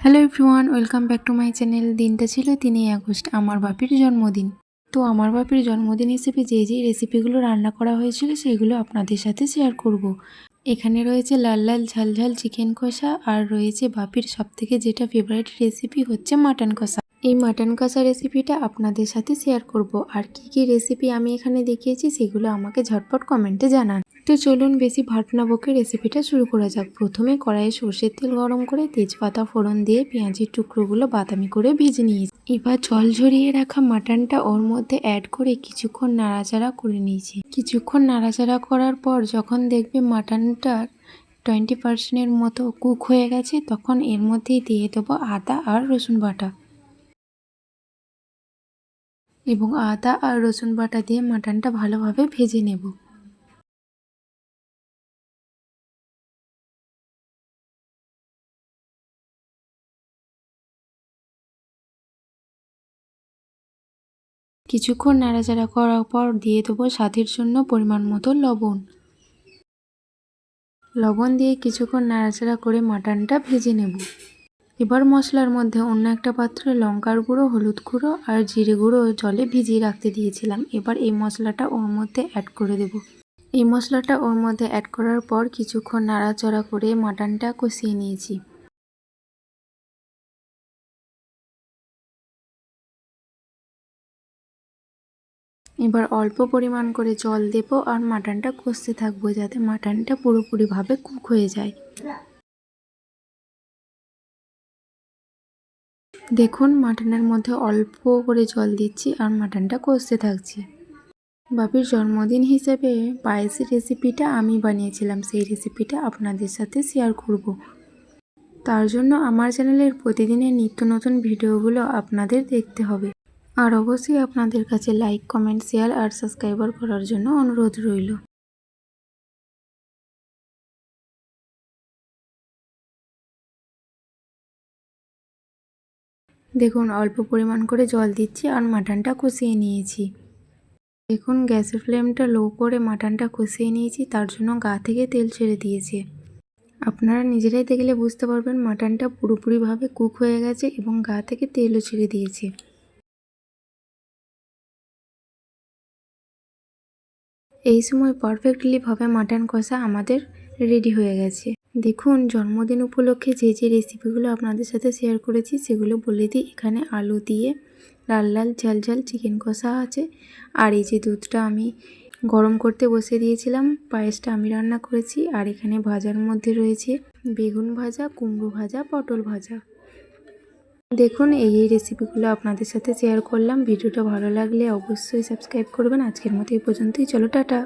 Hello everyone, welcome back to my channel. দিনটা ছিল 3 August, আমার বাপির জন্মদিন। তো আমার বাপির জন্মদিন হিসেবে যে রেসিপিগুলো রান্না করা হয়েছিল সেগুলো আপনাদের সাথে শেয়ার করব। এখানে রয়েছে লাল লাল ঝাল ঝাল চিকেন কষা, আর রয়েছে বাপির সবথেকে যেটা ফেভারিট রেসিপি হচ্ছে মাটন কষা। এই মাটন কষা রেসিপিটা আপনাদের সাথে শেয়ার করব। আর কি রেসিপি আমি এখানে দেখিয়েছি সেগুলো আমাকে ঝটপট কমেন্টে জানান। তো চলুন বেশি ভাট না বকে রেসিপিটা শুরু করা যাক। প্রথমে কড়াইয়ে সর্ষের তেল গরম করে তেজপাতা ফোড়ন দিয়ে পেঁয়াজের টুকরোগুলো বাদামি করে ভেজে নিয়েছি। এবার জল ঝরিয়ে রাখা মাটনটা ওর মধ্যে অ্যাড করে কিছুক্ষণ নাড়াচাড়া করে নিয়েছি। কিছুক্ষণ নাড়াচাড়া করার পর যখন দেখবে মাটনটা 20% মতো কুক হয়ে গেছে, তখন এর মধ্যেই দিয়ে দেবো আদা আর রসুন বাটা। এবং আদা আর রসুন বাটা দিয়ে মাটনটা ভালোভাবে ভেজে নেব। কিছুক্ষণ নাড়াচাড়া করার পর দিয়ে দেবো স্বাদের জন্য পরিমাণ মতো লবণ। লবণ দিয়ে কিছুক্ষণ নাড়াচাড়া করে মাটনটা ভেজে নেব। এবার মশলার মধ্যে অন্য একটা পাত্রে লঙ্কার গুঁড়ো, হলুদ গুঁড়ো আর জিরে গুঁড়ো জলে ভিজিয়ে রাখতে দিয়েছিলাম। এবার এই মশলাটা ওর মধ্যে অ্যাড করে দেব। এই মশলাটা ওর মধ্যে অ্যাড করার পর কিছুক্ষণ নাড়াচাড়া করে মাটনটা কষিয়ে নিয়েছি। এবার অল্প পরিমাণ করে জল দেব আর মাটনটা কষতে থাকবো যাতে মাটনটা পুরোপুরিভাবে কুক হয়ে যায়। দেখুন মাটনের মধ্যে অল্প করে জল দিচ্ছি আর মাটনটা কষতে থাকছি। বাপির জন্মদিন হিসেবে পায়েসের রেসিপিটা আমি বানিয়েছিলাম, সেই রেসিপিটা আপনাদের সাথে শেয়ার করব। তার জন্য আমার চ্যানেলের প্রতিদিনের নিত্য নতুন ভিডিওগুলো আপনাদের দেখতে হবে। আর অবশ্যই আপনাদের কাছে লাইক, কমেন্ট, শেয়ার আর সাবস্ক্রাইবার করার জন্য অনুরোধ রইল। দেখুন অল্প পরিমাণ করে জল দিচ্ছি আর মাটনটা কষিয়ে নিয়েছি। দেখুন গ্যাসের ফ্লেমটা লো করে মাটনটা কষিয়ে নিয়েছি, তার জন্য গা থেকে তেল ছেড়ে দিয়েছে। আপনারা নিজেরাই দেখলে বুঝতে পারবেন মাটনটা পুরোপুরিভাবে কুক হয়ে গেছে এবং গা থেকে তেলও ছেড়ে দিয়েছে। এই সময় পারফেক্টলিভাবে মাটন কষা আমাদের রেডি হয়ে গেছে। দেখুন জন্মদিন উপলক্ষে যে রেসিপিগুলো আপনাদের সাথে শেয়ার করেছি সেগুলো বলে দিই। এখানে আলু দিয়ে লাল লাল ঝাল ঝাল চিকেন কষা আছে। আর এই যে দুধটা আমি গরম করতে বসে দিয়েছিলাম, পায়েসটা আমি রান্না করেছি। আর এখানে ভাজার মধ্যে রয়েছে বেগুন ভাজা, কুমড়ো ভাজা, পটল ভাজা। দেখুন এই রেসিপিগুলো আপনাদের সাথে শেয়ার করলাম। ভিডিওটা ভালো লাগলে অবশ্যই সাবস্ক্রাইব করবেন। আজকের মতো এই পর্যন্তই। চলো টাটা।